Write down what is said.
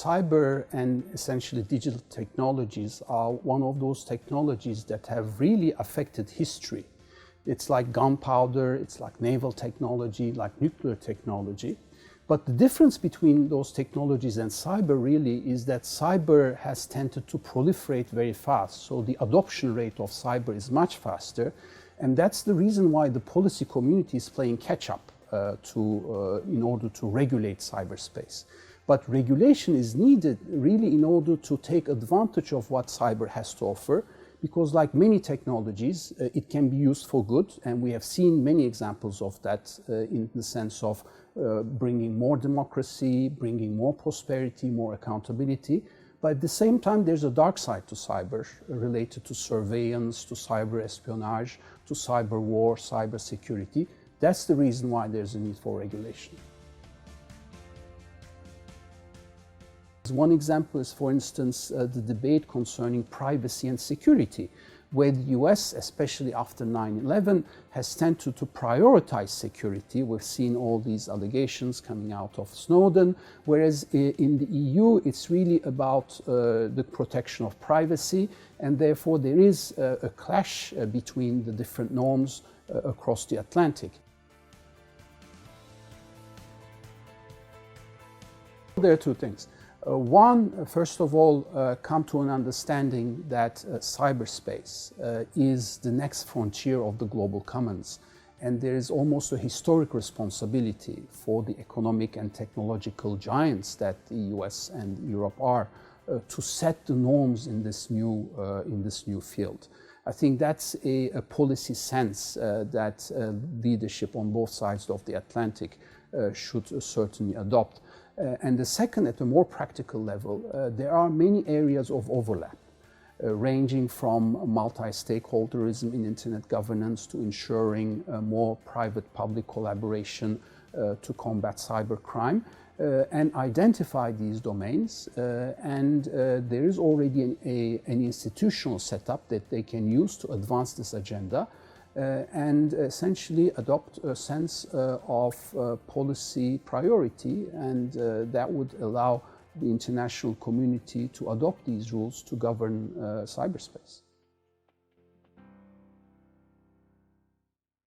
cyber and essentially digital technologies are one of those technologies that have really affected history. It's like gunpowder, it's like naval technology, like nuclear technology. But the difference between those technologies and cyber really is that cyber has tended to proliferate very fast. So the adoption rate of cyber is much faster. And that's the reason why the policy community is playing catch up in order to regulate cyberspace. But regulation is needed really in order to take advantage of what cyber has to offer, because like many technologies, it can be used for good, and we have seen many examples of that in the sense of bringing more democracy, bringing more prosperity, more accountability. But at the same time, there's a dark side to cyber related to surveillance, to cyber espionage, to cyber war, cyber security. That's the reason why there's a need for regulation. One example is, for instance, the debate concerning privacy and security, where the US, especially after 9/11, has tended to prioritize security. We've seen all these allegations coming out of Snowden, whereas in the EU, it's really about the protection of privacy, and therefore there is a clash between the different norms across the Atlantic. There are two things. One, first of all, come to an understanding that cyberspace is the next frontier of the global commons. And there is almost a historic responsibility for the economic and technological giants that the US and Europe are to set the norms in this new field. I think that's a policy sense that leadership on both sides of the Atlantic should certainly adopt. And the second, at a more practical level, there are many areas of overlap, ranging from multi-stakeholderism in internet governance to ensuring more private-public collaboration to combat cybercrime, and identify these domains. And there is already an institutional setup that they can use to advance this agenda. And essentially adopt a sense of policy priority, and that would allow the international community to adopt these rules to govern cyberspace.